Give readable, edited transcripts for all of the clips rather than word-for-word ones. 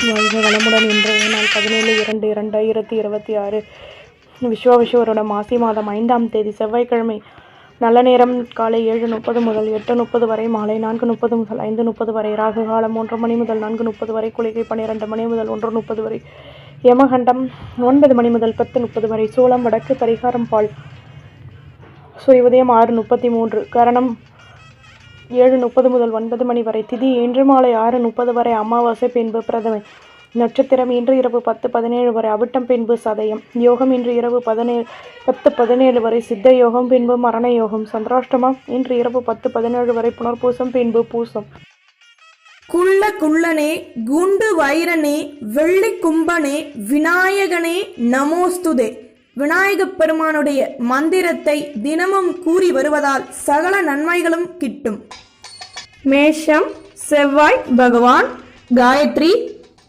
வாழ்க வளமுடன். இன்றைய நாள் 17/2/2026 விஸ்வாவசுவருடம் மாசி மாதம் 5ஆம் தேதி செவ்வாய்க்கிழமை. நல்ல நேரம் காலை 7:30 முதல் 8:30 வரை, மாலை 4:30 முதல் 5:30 வரை, ராகு காலம் 1 மணி முதல் 4:30 வரை, குளிகை 12 மணி முதல் 1:30 வரை, யமகண்டம் 9 மணி முதல் 10:30 வரை, சூலம் வடக்கு, பரிகாரம் பால். சூரிய உதயம் 6:33, கரணம் 7:30 முதல் 9 மணி வரை, திதி இன்று மாலை 6:30 வரை, அமாவாசை பின்பு பிரதமை, நட்சத்திரம் இன்று இரவு 10:17 வரை, அவிட்டம் பின்பு சதயம், யோகம் இன்று இரவு 10:17 வரை, சித்த யோகம் பின்பு மரண யோகம், சந்திராஷ்டமம் இன்று இரவு 10:17 வரை, புனர்பூசம் பின்பு பூசம். குள்ளனே, குண்டு வைரனே, வெள்ளி கும்பனே, விநாயகனே நமோஸ்துதே. விநாயகப் பெருமானுடைய மந்திரத்தை தினமும் கூறி வருவதால் சகல நன்மைகளும் கிட்டும். மேஷம், செவ்வாய் பகவான். காயத்ரி.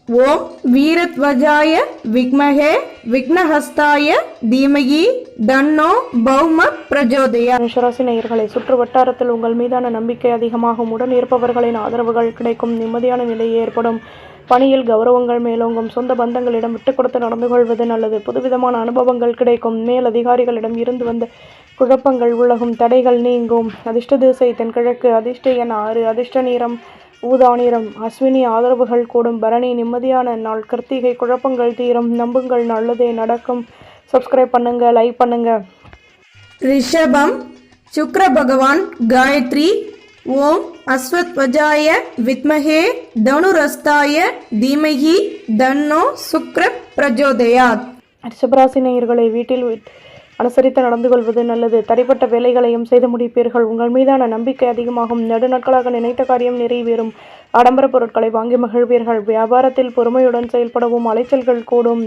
ஓம் வீரத்வஜாய விக்மஹே விக்னஹஸ்தாய தீமகி தன்னோ பௌம பிரஜோதயா. மேஷராசி நேயர்களை, சுற்று வட்டாரத்தில் உங்கள் மீதான நம்பிக்கை அதிகமாகும். உடன் இருப்பவர்களின் ஆதரவுகள் கிடைக்கும். நிம்மதியான நிலை ஏற்படும். பணியில் கௌரவங்கள் மேலோங்கும். சொந்த பந்தங்களிடம் விட்டுக் கொடுத்து நடந்து கொள்வது நல்லது. புதுவிதமான அனுபவங்கள் கிடைக்கும். மேல் அதிகாரிகளிடம் இருந்து வந்த குழப்பங்கள் உலகும். தடைகள் நீங்கும். அதிர்ஷ்ட திசை தென்கிழக்கு. அதிர்ஷ்ட எண் 6. அதிர்ஷ்ட நிறம் ஊதா நிறம். அஸ்வினி ஆதரவுகள் கூடும். பரணி நிம்மதியான நாள். கிருத்திகை குழப்பங்கள் தீரும். நம்புங்கள், நல்லதே நடக்கும். சப்ஸ்கிரைப் பண்ணுங்க, லைக் பண்ணுங்க. ரிஷபம், சுக்ர பகவான். காயத்ரி. ஓம் அஸ்வத்வஜாய வித்மஹே தனுரஸ்தாய தீமஹி தன்னோ சுக்ர பிரஜோதயாத். ரிஷபராசி நேயர்களை, வீட்டில் அனுசரித்து நடந்து கொள்வது நல்லது. தடைப்பட்ட வேலைகளையும் செய்து முடிப்பீர்கள். உங்கள் மீதான நம்பிக்கை அதிகமாகும். நெடுநாட்களாக நினைத்த காரியம் நிறைவேறும். ஆடம்பர பொருட்களை வாங்கி மகிழ்வீர்கள். வியாபாரத்தில் பொறுமையுடன் செயல்படவும். அலைச்சல்கள் கூடும்.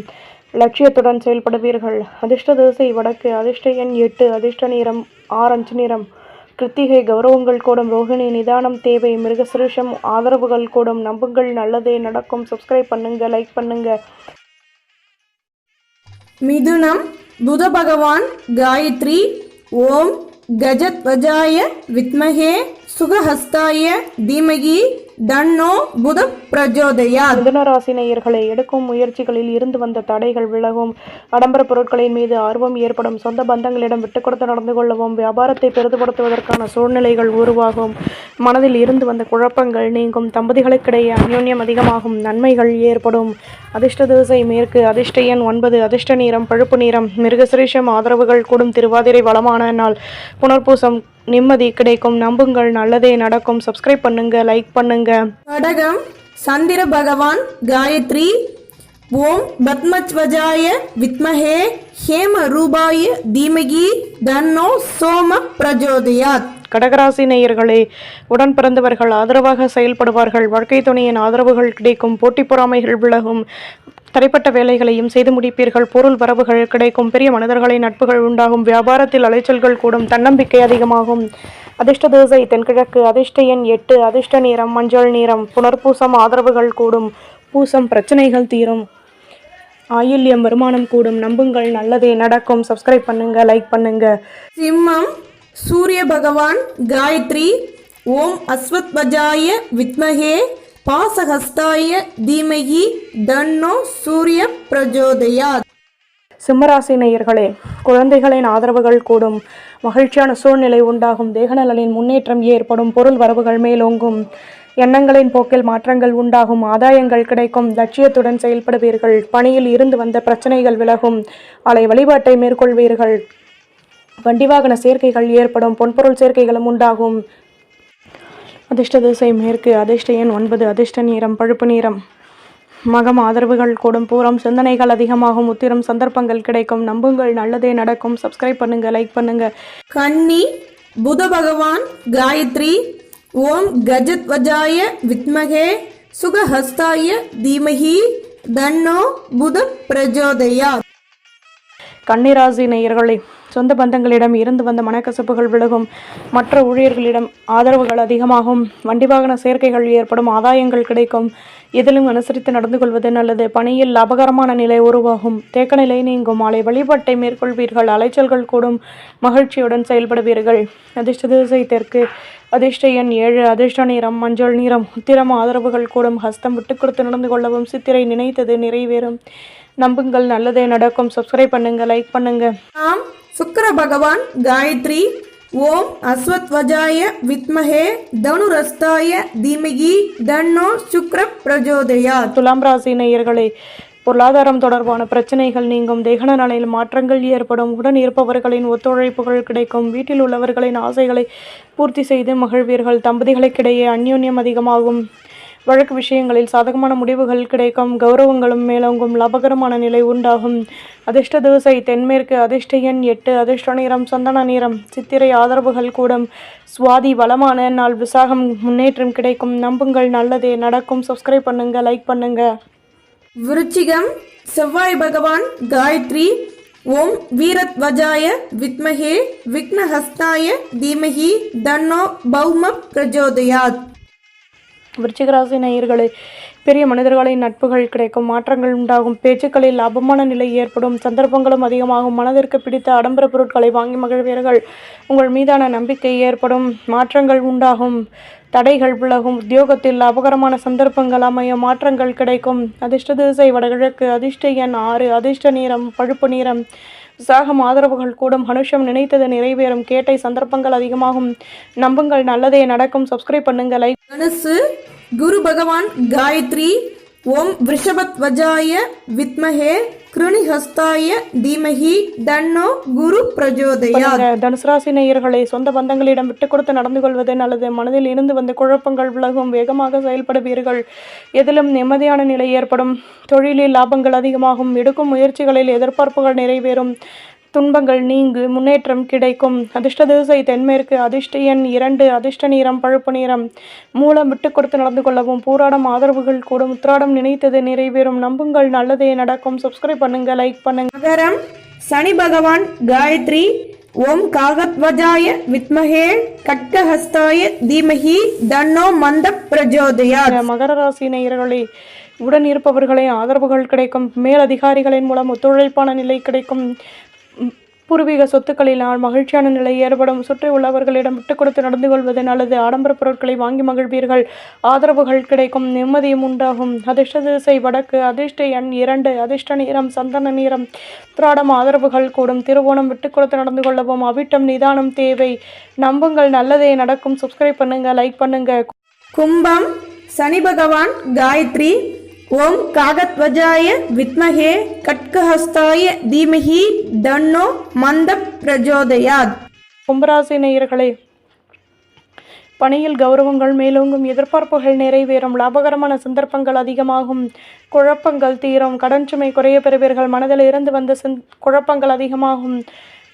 லட்சியத்துடன் செயல்படுவீர்கள். அதிர்ஷ்ட திசை வடக்கு. அதிர்ஷ்ட எண் 8. அதிர்ஷ்ட நிறம் ஆரஞ்சு நிறம். கிருத்திகை கௌரவங்கள் கூடும். ரோகிணி நிதானம் தேவை. மிருகசிருஷம் ஆதரவுகள் கூடும். நம்புங்கள், நல்லதே நடக்கும். சப்ஸ்கிரைப் பண்ணுங்க, லைக் பண்ணுங்க. மிதுனம், புத பகவான். காயத்ரி. ஓம் கஜத்வஜாய வித்மஹே சுகஹஸ்தாய தீமகி தன்னோ புத பிரஜோதயாத். மிதுன ராசி நேயர்களை, எடுக்கும் முயற்சிகளில் இருந்து வந்த தடைகள் விலகும். ஆடம்பர பொருட்களின் மீது ஆர்வம் ஏற்படும். சொந்த பந்தங்களிடம் விட்டுக் கொடுத்து நடந்து கொள்ளவும். வியாபாரத்தை பெரிதுபடுத்துவதற்கான சூழ்நிலைகள் உருவாகும். மனதில் இருந்து வந்த குழப்பங்கள் நீங்கும். தம்பதிகளுக்கிடையே அந்யோன்யம் அதிகமாகும். நன்மைகள் ஏற்படும். அதிர்ஷ்ட திசை மேற்கு. அதிர்ஷ்ட எண் 9. அதிர்ஷ்ட நிறம் பழுப்பு நிறம். மிருகசிரேஷம் ஆதரவுகள் கூடும். திருவாதிரை வளமான நாள். புனர்பூசம் நிம்மதி கிடைக்கும். நம்புங்கள், நல்லதே நடக்கும். சப்ஸ்கிரைப் பண்ணுங்க, லைக் பண்ணுங்க. கடகம், சந்திர பகவான். காயத்ரி. ஓம் பத்மத்வஜாய வித்மஹே ஹேம ரூபாய தீமகி தன்னோ சோம பிரஜோதயாத். கடகராசி நேயர்களே, உடன் பிறந்தவர்கள் ஆதரவாக செயல்படுவார்கள். வாழ்க்கை துணையின் ஆதரவுகள் கிடைக்கும். போட்டி பொறாமைகள் விலகும். தடைப்பட்ட வேலைகளையும் செய்து முடிப்பீர்கள். பொருள் வரவுகள் கிடைக்கும். பெரிய மனிதர்களின் நட்புகள் உண்டாகும். வியாபாரத்தில் அலைச்சல்கள் கூடும். தன்னம்பிக்கை அதிகமாகும். அதிர்ஷ்ட திசை தென்கிழக்கு. அதிர்ஷ்ட எண் 8. அதிர்ஷ்ட நிறம் மஞ்சள் நிறம். புனர்பூசம் ஆதரவுகள் கூடும். பூசம் பிரச்சனைகள் தீரும். ஆயுள்யம் வருமானம் கூடும். நம்புங்கள், நல்லதே நடக்கும். சப்ஸ்கிரைப் பண்ணுங்க, லைக் பண்ணுங்க. சிம்மம், சூரிய பகவான். காயத்ரி. ஓம் அஸ்வத்வஜாய வித்மஹே பாசஹஸ்தாய தீமஹி தன்னோ சூரிய பிரஜோதயாத். சிம்மராசி நேயர்களே, குழந்தைகளின் ஆதரவுகள் கூடும். மகிழ்ச்சியான சூழ்நிலை உண்டாகும். தேகநலனின் முன்னேற்றம் ஏற்படும். பொருள் வரவுகள் மேலோங்கும். எண்ணங்களின் போக்கில் மாற்றங்கள் உண்டாகும். ஆதாயங்கள் கிடைக்கும். லட்சியத்துடன் செயல்படுவீர்கள். பணியில் இருந்து வந்த பிரச்சனைகள் விலகும். ஆலய வழிபாட்டை மேற்கொள்வீர்கள். வண்டி வாகன சேர்க்கைகள் ஏற்படும். பொன்பொருள் சேர்க்கைகளும் உண்டாகும். அதிர்ஷ்ட திசை மேற்கு. அதிர்ஷ்ட எண் 9. அதிர்ஷ்ட நிறம் பழுப்பு நிறம். மகம் ஆதரவுகள் கூடும். பூரம் சிந்தனைகள் அதிகமாகும். உத்திரம் சந்தர்ப்பங்கள் கிடைக்கும். நம்புங்கள், நல்லதே நடக்கும். சப்ஸ்கிரைப் பண்ணுங்க, லைக் பண்ணுங்க. கன்னி, புத பகவான். காயத்ரி. ஓம் கஜத்வஜாய வித்மஹே சுகஹஸ்தாய தீமஹி தன்னோ புத பிரஜோதயாத். கன்னிராசி நேயர்களே, சொந்த பந்தங்களிடம் இருந்து வந்த மனக்கசப்புகள் விலகும். மற்ற ஊழியர்களிடம் ஆதரவுகள் அதிகமாகும். வண்டி வாகன சேர்க்கைகள் ஏற்படும். ஆதாயங்கள் கிடைக்கும். எதிலும் அனுசரித்து நடந்து கொள்வது நல்லது. பணியில் லாபகரமான நிலை உருவாகும். தேக்க நிலை நீங்கும். மாலை வழிபாட்டை மேற்கொள்வீர்கள். அலைச்சல்கள் கூடும். மகிழ்ச்சியுடன் செயல்படுவீர்கள். அதிர்ஷ்ட திசை தெற்கு. அதிர்ஷ்ட எண் 7. அதிர்ஷ்ட நிறம் மஞ்சள் நிறம். உத்திரம் ஆதரவுகள் கூடும். ஹஸ்தம் விட்டு கொடுத்து நடந்து கொள்ளவும். சித்திரை நினைத்தது நிறைவேறும். நம்புங்கள், நல்லதே நடக்கும். சப்ஸ்கிரைப் பண்ணுங்க, லைக் பண்ணுங்க. ஆம் சுக்கிர பகவான் காயத்ரி. ஓம் அஸ்வத்வஜாய வித்மஹே தனுரஸ்தாய தீமகி தன்னோ சுக்ர பிரஜோதயாத். துலாம் ராசி நேயர்களே, பொருளாதாரம் தொடர்பான பிரச்சனைகள் நீங்கும். தேகன நலையில் மாற்றங்கள் ஏற்படும். உடன் இருப்பவர்களின் ஒத்துழைப்புகள் கிடைக்கும். வீட்டில் உள்ளவர்களின் ஆசைகளை பூர்த்தி செய்து மகிழ்வீர்கள். தம்பதிகளுக்கிடையே அந்யோன்யம் அதிகமாகும். வழக்கு விஷயங்களில் சாதகமான முடிவுகள் கிடைக்கும். கௌரவங்களும் மேலோங்கும். லாபகரமான நிலை உண்டாகும். அதிர்ஷ்ட திசை தென்மேற்கு. அதிர்ஷ்ட எண் 8. அதிர்ஷ்ட நிறம் சந்தன நிறம். சித்திரை ஆதரவுகள் கூடும். சுவாதி வளமான நாள். விசாகம் முன்னேற்றம் கிடைக்கும். நம்புங்கள், நல்லதே நடக்கும். சப்ஸ்கிரைப் பண்ணுங்க, லைக் பண்ணுங்க. விருச்சிகம் செவ்வாய் பகவான் காயத்ரி. ஓம் வீரத்வஜாய வித்மஹே விக்னஹஸ்தாய தீமஹி தன்னோ பௌம பிரஜோதயாத். விருச்சிகராசி நேயர்களே, பெரிய மனிதர்களின் நட்புகள் கிடைக்கும். மாற்றங்கள் உண்டாகும். பேச்சுக்களில் லாபமான நிலை ஏற்படும். சந்தர்ப்பங்களும் அதிகமாகும். மனதிற்கு பிடித்த ஆடம்பர பொருட்களை வாங்கி மகிழ்வீர்கள். உங்கள் மீதான நம்பிக்கை ஏற்படும். மாற்றங்கள் உண்டாகும். தடைகள் விலகும். உத்தியோகத்தில் லாபகரமான சந்தர்ப்பங்கள் அமையும். மாற்றங்கள் கிடைக்கும். அதிர்ஷ்ட திசை வடகிழக்கு. அதிர்ஷ்ட எண் 6. அதிர்ஷ்ட நிறம் பழுப்பு நிறம். விசாகம் ஆதரவுகள் கூடும். மனுஷம் நினைத்தது நிறைவேறும். கேட்டை சந்தர்ப்பங்கள் அதிகமாகும். நம்புங்கள், நல்லதே நடக்கும். சப்ஸ்கிரைப் பண்ணுங்க, லைக். தனுசு குரு பகவான் காயத்ரி. ஓம் விருஷபத்வஜாய வித்மஹே கிருணிஹஸ்தாய தீமஹி தன்னோ குரு பிரஜோதயாத். தனுசு ராசி நேயர்களே, சொந்த பந்தங்களிடம் விட்டு கொடுத்து நடந்து கொள்வது நல்லது. மனதில் இருந்து வந்த குழப்பங்கள் விலகும். வேகமாக செயல்படுவீர்கள். எதிலும் நிம்மதியான நிலை ஏற்படும். தொழிலில் லாபங்கள் அதிகமாகும். எடுக்கும் முயற்சிகளில் எதிர்பார்ப்புகள் நிறைவேறும். துன்பங்கள் நீங்கு. முன்னேற்றம் கிடைக்கும். அதிர்ஷ்ட திசை தென்மேற்கு. அதிர்ஷ்ட எண் 2. அதிர்ஷ்ட நிறம் பழுப்பு நிறம். மூலம் விட்டு கொடுத்து நடந்து கொள்ளவும். பூராடம் ஆதரவுகள் கூடும். உத்திராடம் நினைத்தது நிறைவேறும். நம்புங்கள், நல்லதே நடக்கும். சப்ஸ்கிரைப் பண்ணுங்க, லைக் பண்ணுங்க. மகரம் சனி பகவான் காயத்ரி. ஓம் காகத்வஜாய வித்மஹே கட்கஹஸ்தாய தீமஹி தன்னோ மந்த பிரஜோதயாத். மகர ராசி நேயர்களே, உடன் இருப்பவர்களை ஆதரவுகள் கிடைக்கும். மேலதிகாரிகளின் மூலம் ஒத்துழைப்பான நிலை கிடைக்கும். பூர்வீக சொத்துக்களில் மகிழ்ச்சியான நிலை ஏற்படும். சுற்றி உள்ளவர்களிடம் விட்டு கொடுத்து நடந்து கொள்வது நல்லது. ஆடம்பர பொருட்களை வாங்கி மகிழ்வீர்கள். ஆதரவுகள் கிடைக்கும். நிம்மதியும் உண்டாகும். அதிர்ஷ்ட திசை வடக்கு. அதிர்ஷ்ட எண் 2. அதிர்ஷ்ட நிறம் சந்தன நிறம். திராடம் ஆதரவுகள் கூடும். திருவோணம் விட்டு கொடுத்து நடந்து கொள்ளவும். அவிட்டம் நிதானம் தேவை. நம்புங்கள், நல்லதே நடக்கும். சப்ஸ்கிரைப் பண்ணுங்க, லைக் பண்ணுங்க. கும்பம் சனி பகவான் காயத்ரி. ஓம் காகத்வஜாய வித்மஹே கட்கஹஸ்தாய தீமஹி தன்னோ மந்த பிரஜோதயாத். கும்பராசி நேயர்களே, பணியில் கௌரவங்கள் மேலோங்கும். எதிர்பார்ப்புகள் நிறைவேறும். லாபகரமான சந்தர்ப்பங்கள் அதிகமாகும். குழப்பங்கள் தீரும். கடன் சுமை குறைய பெறுவீர்கள். மனதில் இருந்து வந்த குழப்பங்கள் அதிகமாகும்.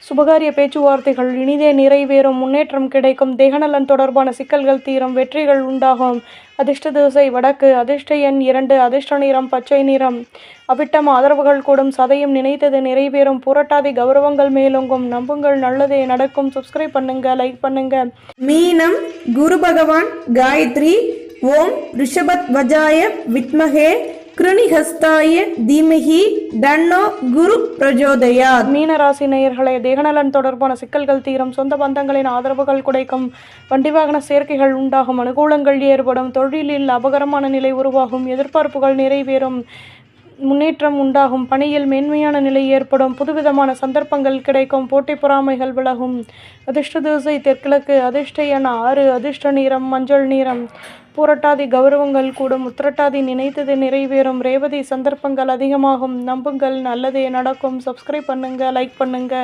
சுபகாரிய பேச்சுவார்த்தைகள் இனிதே நிறைவேறும். முன்னேற்றம் கிடைக்கும். தேகநலன் தொடர்பான சிக்கல்கள் தீரும். வெற்றிகள் உண்டாகும். அதிர்ஷ்ட திசை வடக்கு. அதிர்ஷ்ட எண் 2. அதிர்ஷ்ட நிறம் பச்சை நிறம். அவிட்டம் ஆதரவுகள் கூடும். சதையும் நினைத்தது நிறைவேறும். புரட்டாதி கௌரவங்கள் மேலோங்கும். நம்புங்கள், நல்லதே நடக்கும். சப்ஸ்கிரைப் பண்ணுங்க, லைக் பண்ணுங்க. மீனம் குரு பகவான் காயத்ரி. ஓம் ரிஷபத்வஜாய வித்மஹே கிருணிஹஸ்தாய தீமஹி தன்னோ குரு பிரஜோதயாத். மீன ராசி நேயர்களே, தேகநலன் தொடர்பான சிக்கல்கள் தீரும். சொந்த பந்தங்களின் ஆதரவுகள் கிடைக்கும். வண்டி வாகன சேர்க்கைகள் உண்டாகும். அனுகூலங்கள் ஏற்படும். தொழிலில் லாபகரமான நிலை உருவாகும். எதிர்பார்ப்புகள் நிறைவேறும். முன்னேற்றம் உண்டாகும். பணியில் மேன்மையான நிலை ஏற்படும். புதுவிதமான சந்தர்ப்பங்கள் கிடைக்கும். போட்டி பொறாமைகள் விலகும். அதிர்ஷ்ட திசை தெற்கிழக்கு. அதிர்ஷ்ட எண் 6. அதிர்ஷ்ட நிறம் மஞ்சள் நிறம். பூரட்டாதி கௌரவங்கள் கூடும். உத்திரட்டாதி நினைத்தது நிறைவேறும். ரேவதி சந்தர்ப்பங்கள் அதிகமாகும். நம்புங்கள், நல்லதே நடக்கும். சப்ஸ்கிரைப் பண்ணுங்க, லைக் பண்ணுங்க.